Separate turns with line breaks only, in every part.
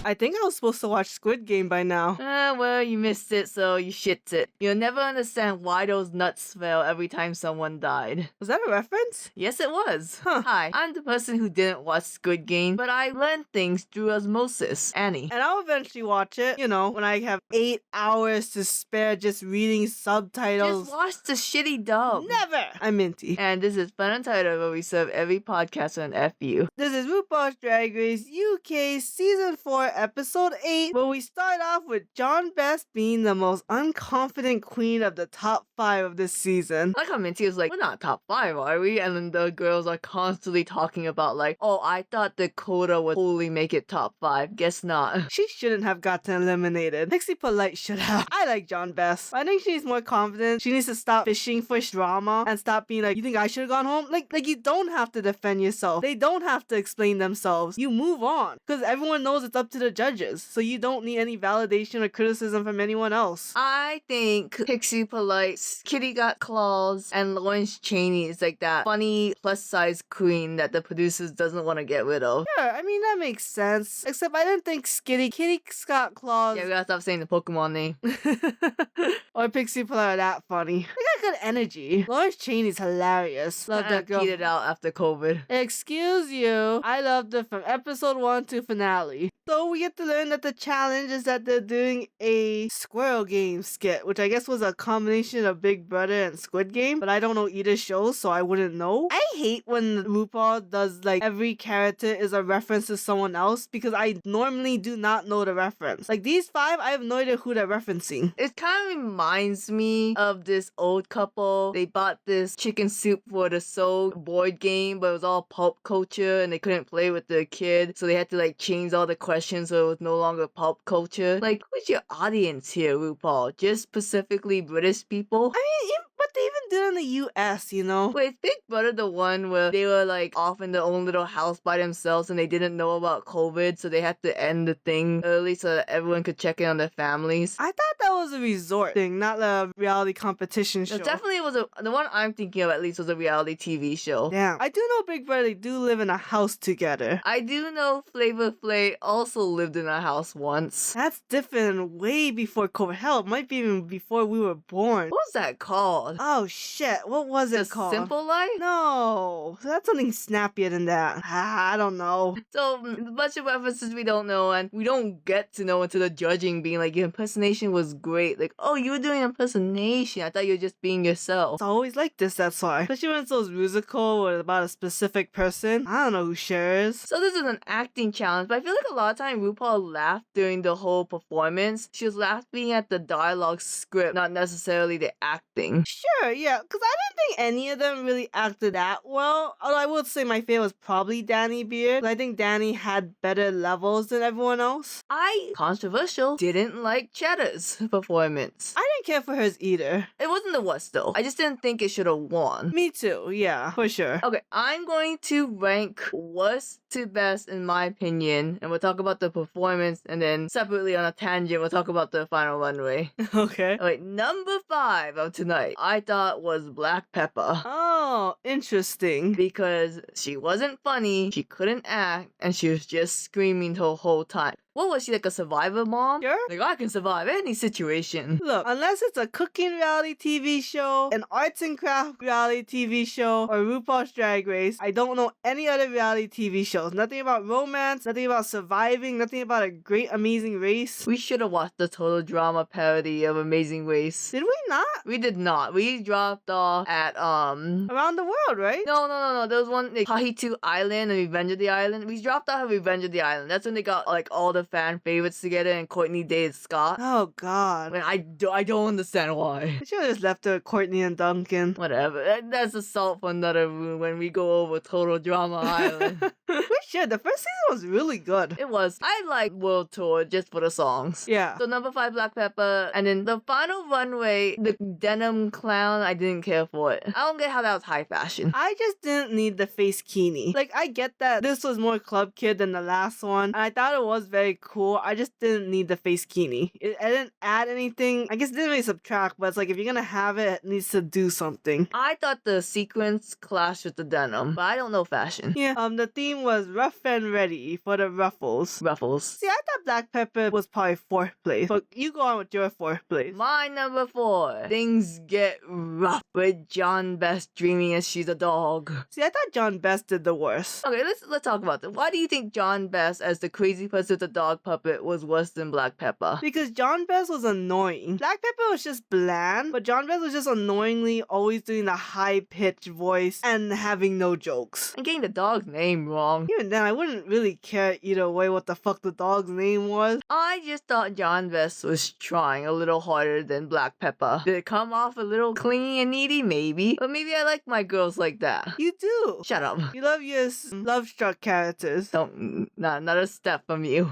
I think I was supposed to watch Squid Game by now.
Well, you missed it, so you shit it. You'll never understand why those nuts fell every time someone died.
Was that a reference?
Yes, it was.
Huh.
Hi, I'm the person who didn't watch Squid Game, but I learned things through osmosis. Annie.
And I'll eventually watch it, when I have 8 hours to spare just reading subtitles.
Just watch the shitty dub.
Never! I'm Minty.
And this is Fun Untitled, where we serve every podcast on FU.
This is RuPaul's Drag Race UK Season 4 Episode 8, where we start off with John Best being the most unconfident queen of the top 5 of this season.
Like how Minty was like, we're not top 5, are we? And then the girls are constantly talking about like, oh, I thought Dakota would totally make it top 5. Guess not.
She shouldn't have gotten eliminated. Pixie Polite should have. I like John Best. I think she needs more confidence. She needs to stop fishing for drama and stop being like, you think I should have gone home? Like you don't have to defend yourself. They don't have to explain themselves. You move on. Because everyone knows it's up to the judges. So you don't need any validation or criticism from anyone else.
I think Pixie Polite, Kitty Got Claws, and Lawrence Chaney is like that funny plus-size queen that the producers doesn't want to get rid of.
Sure, I mean, that makes Sense. Except I didn't think Kitty Scott Claus.
Yeah, we gotta stop saying the Pokemon name.
or Pixie Polite are that funny. They got good energy. Lawrence Chaney's hilarious. Love that girl.
Petered out after COVID.
Excuse you. I loved it from episode 1 to finale. So we get to learn that the challenge is that they're doing a Squirrel Games skit, which I guess was a combination of Big Brother and Squid Game, but I don't know either show, so I wouldn't know. I hate when RuPaul does like every character is a reference to someone else because I normally do not know the reference. Like these 5, I have no idea who they're referencing.
It kind of reminds me of this old couple. They bought this chicken soup for the Soul board game, but it was all pulp culture and they couldn't play with the kid, so they had to like change all the questions so it was no longer pulp culture. Like, who's your audience here, RuPaul? Just specifically British people?
I mean, but they even do it in the US,
Wait, is Big Brother the one where they were like off in their own little house by themselves and they didn't know about COVID, so they had to end the thing early so that everyone could check in on their families?
I thought that was a resort thing, not a reality competition show.
It definitely was the one I'm thinking of at least was a reality TV show.
Damn. I do know Big Brother, they do live in a house together.
I do know Flavor Flav also lived in a house once.
That's different way before COVID. Hell, it might be even before we were born.
What was that called?
Oh shit, what was it called?
Simple Life?
No, that's something snappier than that. I don't know.
So, a bunch of references we don't know, and we don't get to know until the judging being like, your impersonation was great. Like, oh, you were doing impersonation. I thought you were just being yourself.
It's always like this, that's why. Especially when it's those musical or about a specific person. I don't know who shares.
So this is an acting challenge, but I feel like a lot of time RuPaul laughed during the whole performance. She was laughing at the dialogue script, not necessarily the acting.
Sure, yeah, because I didn't think any of them really acted that well. Although I would say my favorite was probably Danny Beard. I think Danny had better levels than everyone else.
Controversial, didn't like Cheddar's performance.
I didn't care for hers either.
It wasn't the worst though. I just didn't think it should have won.
Me too, yeah, for sure.
Okay, I'm going to rank worst to best in my opinion, and we'll talk about the performance, and then separately on a tangent, we'll talk about the final runway.
Okay.
Alright, number 5 of tonight, I thought was Black Pepper.
Oh, interesting.
Because she wasn't funny, she couldn't act, and she was just screaming the whole time. What was she, like a survivor mom?
Sure.
Like, I can survive any situation.
Look, unless it's a cooking reality TV show, an arts and craft reality TV show, or RuPaul's Drag Race, I don't know any other reality TV shows. Nothing about romance, nothing about surviving, nothing about a great, amazing race.
We should have watched the total drama parody of Amazing Race.
Did we not?
We did not. We dropped off at,
Around the world, right?
No. There was one, like, Tahiti Island and Revenge of the Island. We dropped off at Revenge of the Island. That's when they got, like, all the fan favorites together and Courtney dated Scott.
Oh, God.
I don't understand why.
I should have just left her Courtney and Duncan.
Whatever. That's assault for another room when we go over Total Drama Island.
Which shit, the first season was really good.
It was. I like World Tour just for the songs.
Yeah.
So number 5, Black Pepper. And then the final runway, the denim clown, I didn't care for it. I don't get how that was high fashion.
I just didn't need the face kini. Like, I get that this was more Club Kid than the last one, and I thought it was very cool. I just didn't need the face kini. I didn't add anything. I guess it didn't really subtract, but it's like, if you're gonna have it, it needs to do something.
I thought the sequence clashed with the denim, but I don't know fashion.
Yeah, the theme was Ruff and Ready for the ruffles.
Ruffles.
See, I thought Black Pepper was probably 4th place, but you go on with your 4th place.
My number 4, Things Get Rough with John Best dreaming as she's a dog.
See, I thought John Best did the worst.
Okay, let's talk about this. Why do you think John Best as the crazy person with the dog puppet was worse than Black Pepper?
Because John Best was annoying. Black Pepper was just bland, but John Best was just annoyingly always doing the high-pitched voice and having no jokes.
And getting the dog's name wrong.
Even then, I wouldn't really care either way what the fuck the dog's name was.
I just thought John Best was trying a little harder than Black Pepper. Did it come off a little clingy and needy? Maybe. But maybe I like my girls like that.
You do.
Shut up.
You love your love-struck characters.
Not a step from you.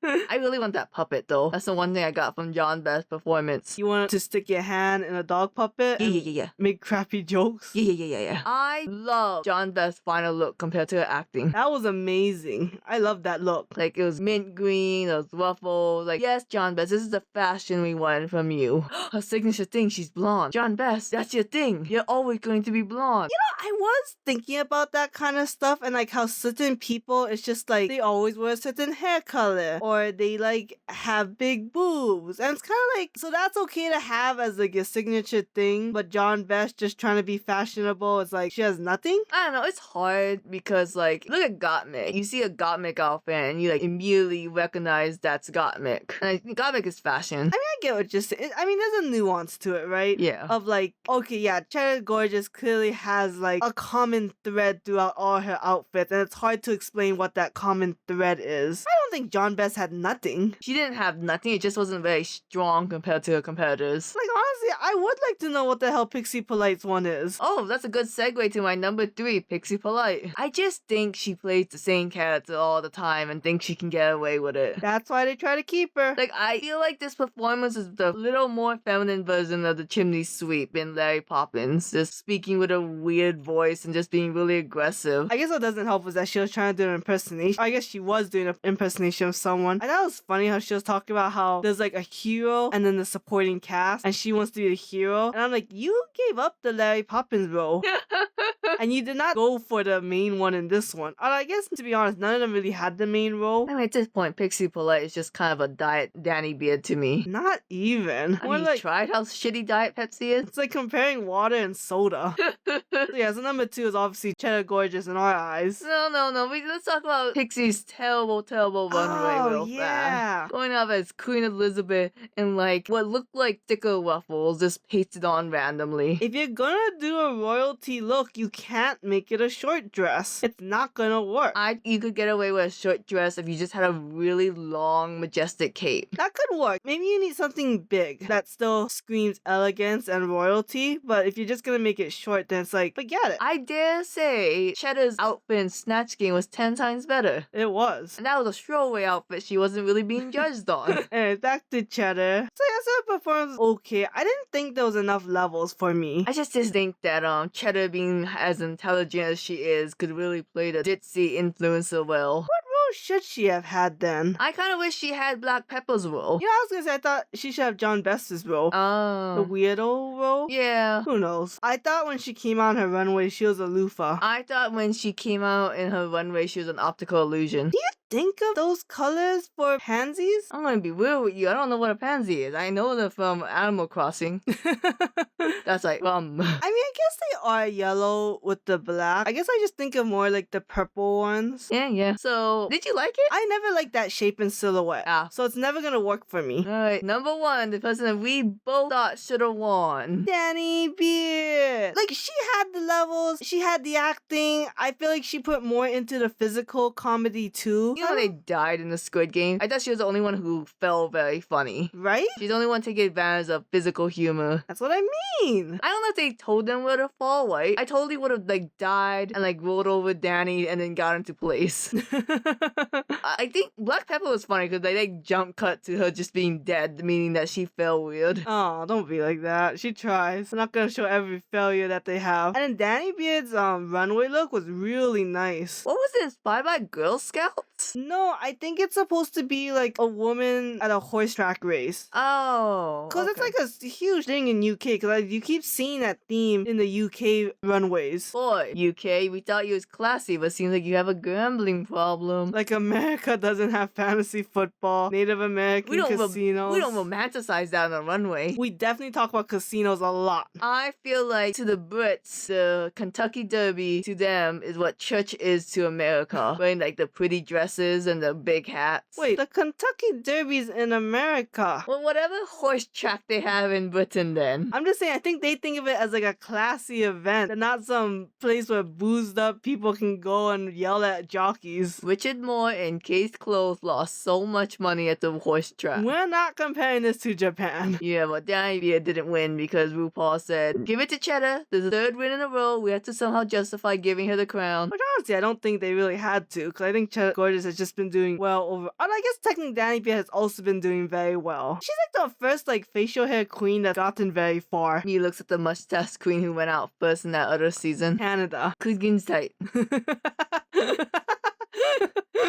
I really want that puppet though. That's the one thing I got from John Best's performance.
You want to stick your hand in a dog puppet and
Yeah.
make crappy jokes?
Yeah. I love John Best's final look compared to her acting.
That was amazing. I love that look.
Like, it was mint green, those ruffles. Like, yes, John Best, this is the fashion we wanted from you. Her signature thing, she's blonde. John Best, that's your thing. You're always going to be blonde.
I was thinking about that kind of stuff and like how certain people, it's just like they always wear a certain hair color or they like have big boobs. And it's kind of like, so that's okay to have as like your signature thing, but John Best just trying to be fashionable, it's like she has nothing?
I don't know, it's hard because, like, look at Gottmik. You see a Gottmik outfit and you, like, immediately recognize that's Gottmik. And I think Gottmik is fashion.
I mean, I get what you're saying. I mean, there's a nuance to it, right?
Yeah.
Of like, okay, yeah, Cheddar Gorgeous clearly has like a common thread throughout all her outfits, and it's hard to explain what that common thread is. I don't think John Best had nothing.
She didn't have nothing, it just wasn't very strong compared to her competitors.
Like, honestly, I would like to know what the hell Pixie Polite's one is.
Oh, that's a good segue to my number 3, Pixie Polite. I just think she plays the same character all the time and thinks she can get away with it.
That's why they try to keep her.
Like, I feel like this performance is the little more feminine version of the chimney sweep in Larry Poppins. Just speaking with a weird voice and just being really aggressive.
I guess what doesn't help was that she was trying to do an impersonation. I guess she was doing an impersonation of someone. I thought it was funny how she was talking about how there's like a hero and then the supporting cast, and she wants to be the hero. And I'm like, you gave up the Larry Poppins role. And you did not go for the main one in this one. And I guess, to be honest, none of them really had the main role.
I mean, at this point, Pixie Polite is just kind of a Diet Danny Beard to me.
Not even.
Have you tried how shitty Diet Pepsi is?
It's like comparing water and soda. So number 2 is obviously Cheddar Gorgeous in our eyes.
No. Let's talk about Pixie's terrible runway real fast. Going off as Queen Elizabeth in like what looked like thicker ruffles just pasted on randomly.
If you're gonna do a royalty look, you can't make it a short dress. It's not gonna work.
You could get away with a short dress if you just had a really long, majestic cape.
That could work. Maybe you need something big that still screams elegance and royalty, but if you're just gonna make it short, then it's like, forget it.
I dare say Cheddar's outfit in Snatch Game was 10 times better.
It was.
And that was a throwaway outfit she wasn't really being judged on.
Anyway, back to Cheddar. So yeah, so her performance was okay. I didn't think there was enough levels for me.
I just think that Cheddar being as intelligent as she is could really play the ditzy influencer well.
What role should she have had then?
I kind of wish she had Black Pepper's role.
You know, I was gonna say, I thought she should have John Best's role.
Oh.
The weirdo role?
Yeah.
Who knows? I thought when she came out on her runway, she was a loofah.
I thought when she came out in her runway, she was an optical illusion.
Do you think of those colors for pansies?
I'm gonna be real with you. I don't know what a pansy is. I know them from Animal Crossing. That's like,
I mean, I guess they are yellow with the black. I guess I just think of more like the purple ones.
Yeah. So, did you like it?
I never liked that shape and silhouette. So it's never gonna work for me.
Alright, number 1, the person that we both thought should have won.
Danny Beard. Like, she had the levels, she had the acting. I feel like she put more into the physical comedy too.
You know they died in the Squid Game? I thought she was the only one who felt very funny.
Right?
She's the only one taking advantage of physical humor.
That's what I mean.
I don't know if they told them where to fall, right? I totally would have like died and like rolled over Danny and then got into place. I think Black Pepper was funny because they like jump cut to her just being dead, meaning that she fell weird.
Oh, don't be like that. She tries. I'm not gonna show every failure that they have. And then Danny Beard's runway look was really nice.
What was it, inspired by Girl Scouts?
No, I think it's supposed to be like a woman at a horse track race.
Oh.
Because it's like a huge thing in UK, because you keep seeing that theme in the UK runways.
Boy, UK, we thought you was classy, but seems like you have a gambling problem.
Like America doesn't have fantasy football, Native American casinos.
We don't romanticize that on the runway.
We definitely talk about casinos a lot.
I feel like to the Brits, the Kentucky Derby to them is what church is to America. Wearing like the pretty dresses and the big hats.
Wait, the Kentucky Derby's in America.
Well, whatever horse track they have in Britain then.
I'm just saying, I think they think of it as like a classy event and not some place where boozed up people can go and yell at jockeys.
Richard Moore in Case Closed lost so much money at the horse track.
We're not comparing this to Japan.
Yeah, but Danny Beard didn't win because RuPaul said, give it to Cheddar. There's a third win in a row. We have to somehow justify giving her the crown.
Which honestly, I don't think they really had to, because I think Cheddar Gorgeous has just been doing well over... And I guess technically Danny Beard has also been doing very well. She's like the first like facial hair queen that's gotten very far.
He looks at the mustache queen who went out first in that other season.
Canada.
Cookin's tight.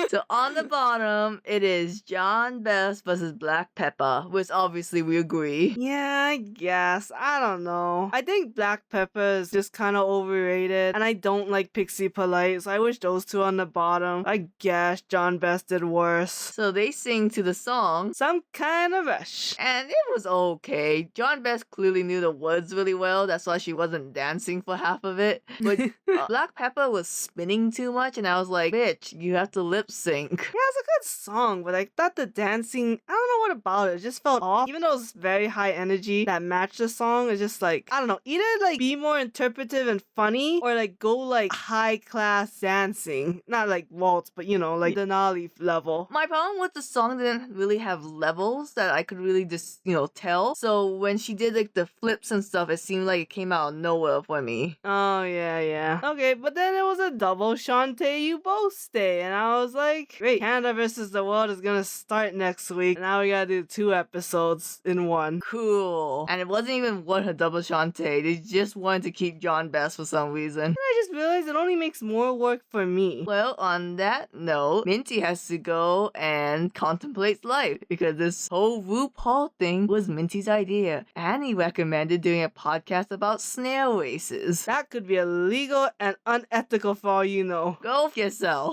So on the bottom, it is John Best versus Black Pepper, which obviously we agree.
Yeah, I guess. I don't know. I think Black Pepper is just kind of overrated, and I don't like Pixie Polite, so I wish those two on the bottom. I guess John Best did worse.
So they sing to the song,
Some Kind of Rush.
and it was okay. John Best clearly knew the words really well, that's why she wasn't dancing for half of it. But Black Pepper was spinning too much, and I was like, bitch, you have to lip sync.
Yeah, it's a good song, but I thought the dancing, I don't know what about it. It just felt off. Even though it's very high energy that matched the song, it's just like, I don't know, either like be more interpretive and funny, or like go like high class dancing. Not like waltz, but you know, like Denali level.
My problem with the song didn't really have levels that I could really just, tell. So when she did like the flips and stuff, it seemed like it came out of nowhere for me.
Oh, yeah. Okay, but then it was a double Shantae You Both Stay, and I was like, great, Canada versus the world is gonna start next week. Now we gotta do 2 episodes in one.
Cool. And it wasn't even one a double Shantae. They just wanted to keep John Best for some reason.
And I just realized it only makes more work for me.
Well, on that note, Minty has to go and contemplate life because this whole RuPaul thing was Minty's idea. And he recommended doing a podcast about snail races.
That could be illegal and unethical for all you know.
Go f yourself.